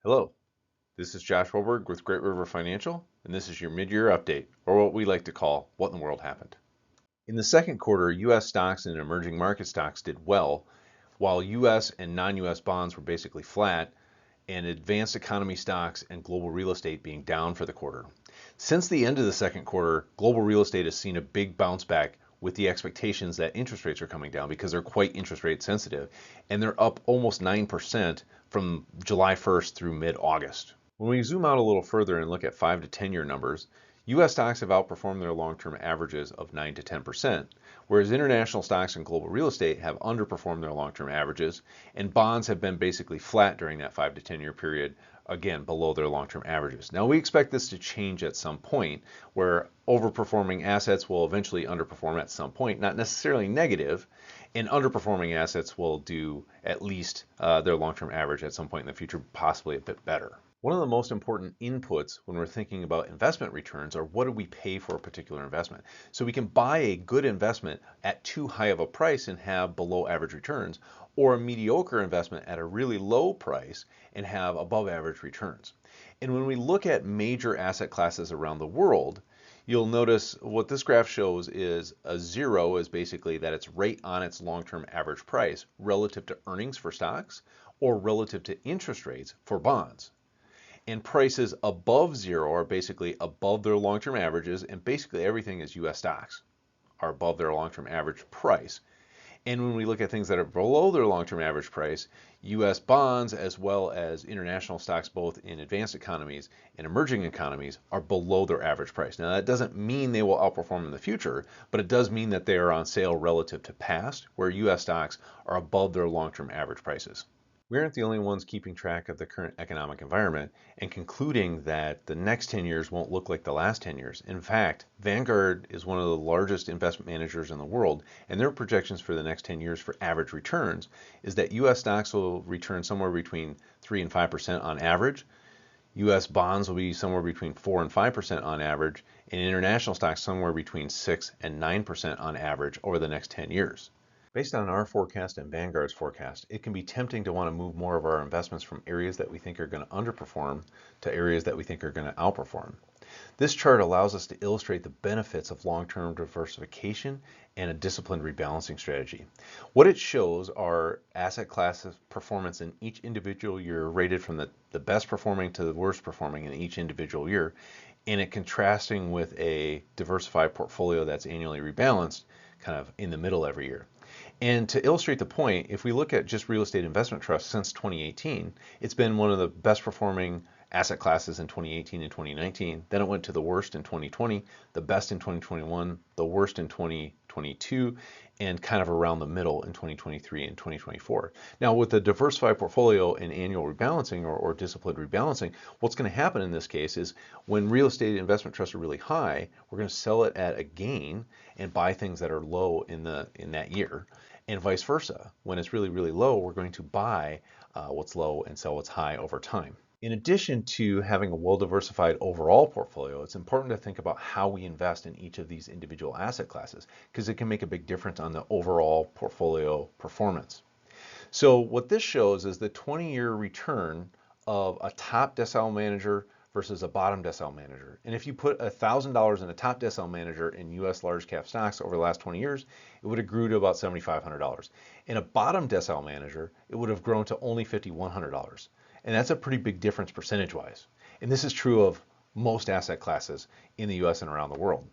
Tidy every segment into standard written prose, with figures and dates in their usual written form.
Hello, this is Josh Holberg with Great River Financial, and this is your mid-year update, or what we like to call What in the World Happened. In the second quarter, U.S. stocks and emerging market stocks did well, while U.S. and non-U.S. bonds were basically flat, and advanced economy stocks and global real estate being down for the quarter. Since the end of the second quarter, global real estate has seen a big bounce back with the expectations that interest rates are coming down because they're quite interest rate sensitive, and they're up almost 9% from July 1st through mid-August. When we zoom out a little further and look at 5 to 10 year numbers, US stocks have outperformed their long-term averages of 9 to 10%, whereas international stocks and global real estate have underperformed their long-term averages, and bonds have been basically flat during that 5 to 10 year period, again below their long-term averages. Now we expect this to change at some point, where overperforming assets will eventually underperform at some point, not necessarily negative, and underperforming assets will do at least their long-term average at some point in the future, possibly a bit better. One of the most important inputs when we're thinking about investment returns are what do we pay for a particular investment. So we can buy a good investment at too high of a price and have below average returns, or a mediocre investment at a really low price and have above average returns. And when we look at major asset classes around the world, you'll notice what this graph shows is a zero is basically that it's right on its long-term average price relative to earnings for stocks or relative to interest rates for bonds. And prices above zero are basically above their long-term averages, and basically everything is US stocks are above their long-term average price. And when we look at things that are below their long-term average price, US bonds as well as international stocks, both in advanced economies and emerging economies, are below their average price. Now, that doesn't mean they will outperform in the future, but it does mean that they are on sale relative to past, where US stocks are above their long-term average prices. We aren't the only ones keeping track of the current economic environment and concluding that the next 10 years won't look like the last 10 years. In fact, Vanguard is one of the largest investment managers in the world, and their projections for the next 10 years for average returns is that US stocks will return somewhere between 3 and 5% on average. US bonds will be somewhere between 4 and 5% on average, and international stocks somewhere between 6 and 9% on average over the next 10 years. Based on our forecast and Vanguard's forecast, it can be tempting to want to move more of our investments from areas that we think are going to underperform to areas that we think are going to outperform. This chart allows us to illustrate the benefits of long-term diversification and a disciplined rebalancing strategy. What it shows are asset class performance in each individual year rated from the best performing to the worst performing in each individual year, and it contrasting with a diversified portfolio that's annually rebalanced kind of in the middle every year. And to illustrate the point, if we look at just real estate investment trusts since 2018, it's been one of the best performing asset classes in 2018 and 2019. Then it went to the worst in 2020, the best in 2021, the worst in 2022, and kind of around the middle in 2023 and 2024. Now, with the diversified portfolio and annual rebalancing or disciplined rebalancing, what's going to happen in this case is when real estate investment trusts are really high, we're going to sell it at a gain and buy things that are low in that year. And vice versa. When it's really, really low, we're going to buy what's low and sell what's high over time. In addition to having a well-diversified overall portfolio, it's important to think about how we invest in each of these individual asset classes because it can make a big difference on the overall portfolio performance. So what this shows is the 20-year return of a top decile manager versus a bottom decile manager. And if you put $1,000 in a top decile manager in US large cap stocks over the last 20 years, it would have grew to about $7,500. In a bottom decile manager, it would have grown to only $5,100. And that's a pretty big difference percentage wise. And this is true of most asset classes in the US and around the world.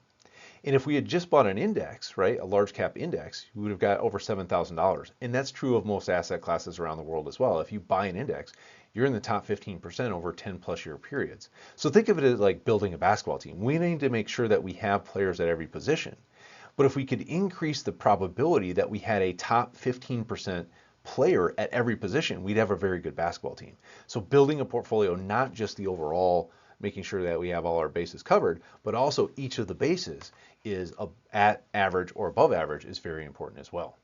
And if we had just bought an index, right, a large cap index, we would have got over $7,000. And that's true of most asset classes around the world as well. If you buy an index, you're in the top 15% over 10 plus year periods. So think of it as like building a basketball team. We need to make sure that we have players at every position. But if we could increase the probability that we had a top 15% player at every position, we'd have a very good basketball team. So building a portfolio, not just the overall, making sure that we have all our bases covered, but also each of the bases is at average or above average is very important as well.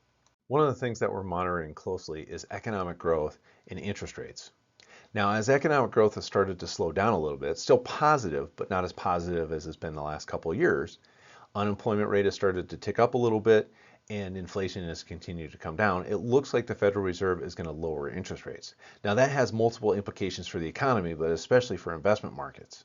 One of the things that we're monitoring closely is economic growth and interest rates. Now, as economic growth has started to slow down a little bit, it's still positive, but not as positive as it's been the last couple of years. Unemployment rate has started to tick up a little bit, and inflation has continued to come down, it looks like the Federal Reserve is going to lower interest rates. Now, that has multiple implications for the economy, but especially for investment markets.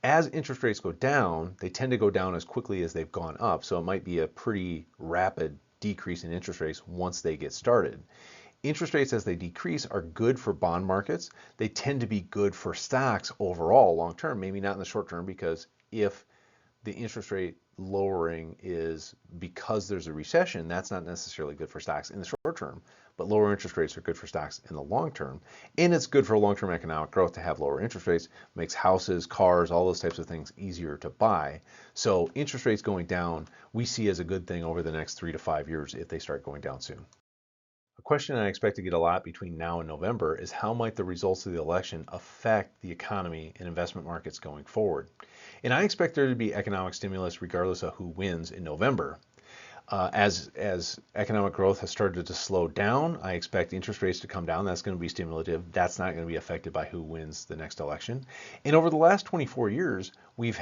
As interest rates go down, they tend to go down as quickly as they've gone up, so it might be a pretty rapid decrease in interest rates once they get started. Interest rates as they decrease are good for bond markets. They tend to be good for stocks overall long term, maybe not in the short term, because if the interest rate lowering is because there's a recession, that's not necessarily good for stocks in the short term, but lower interest rates are good for stocks in the long term. And it's good for long-term economic growth to have lower interest rates, makes houses, cars, all those types of things easier to buy. So interest rates going down, we see as a good thing over the next 3 to 5 years if they start going down soon. A question I expect to get a lot between now and November is how might the results of the election affect the economy and investment markets going forward? And I expect there to be economic stimulus regardless of who wins in November. As economic growth has started to slow down, I expect interest rates to come down. That's going to be stimulative. That's not going to be affected by who wins the next election. And over the last 24 years, we've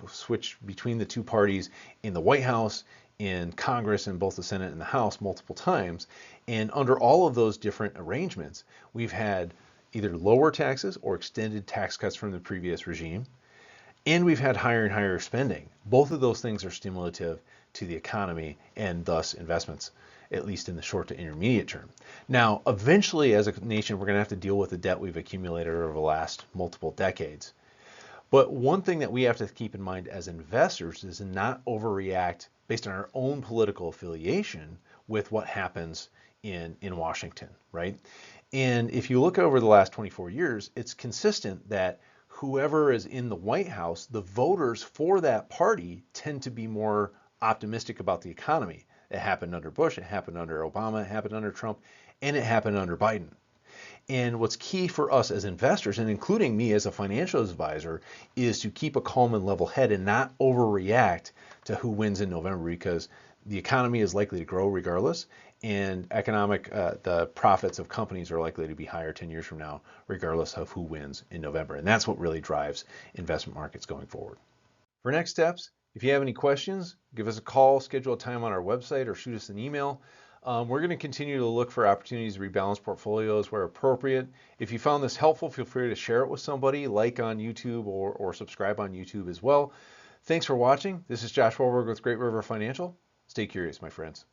switched between the two parties in the White House, in Congress, in both the Senate and the House multiple times. And under all of those different arrangements, we've had either lower taxes or extended tax cuts from the previous regime. And we've had higher and higher spending. Both of those things are stimulative to the economy and thus investments, at least in the short to intermediate term. Now, eventually, as a nation, we're going to have to deal with the debt we've accumulated over the last multiple decades. But one thing that we have to keep in mind as investors is to not overreact based on our own political affiliation with what happens in Washington, right? And if you look over the last 24 years, it's consistent that whoever is in the White House, the voters for that party tend to be more optimistic about the economy. It happened under Bush, it happened under Obama, it happened under Trump, and it happened under Biden. And what's key for us as investors, and including me as a financial advisor, is to keep a calm and level head and not overreact to who wins in November, because the economy is likely to grow regardless, and the profits of companies are likely to be higher 10 years from now, regardless of who wins in November. And that's what really drives investment markets going forward. For next steps, if you have any questions, give us a call, schedule a time on our website, or shoot us an email. We're going to continue to look for opportunities to rebalance portfolios where appropriate. If you found this helpful, feel free to share it with somebody, like on YouTube or subscribe on YouTube as well. Thanks for watching. This is Josh Warburg with Great River Financial. Stay curious, my friends.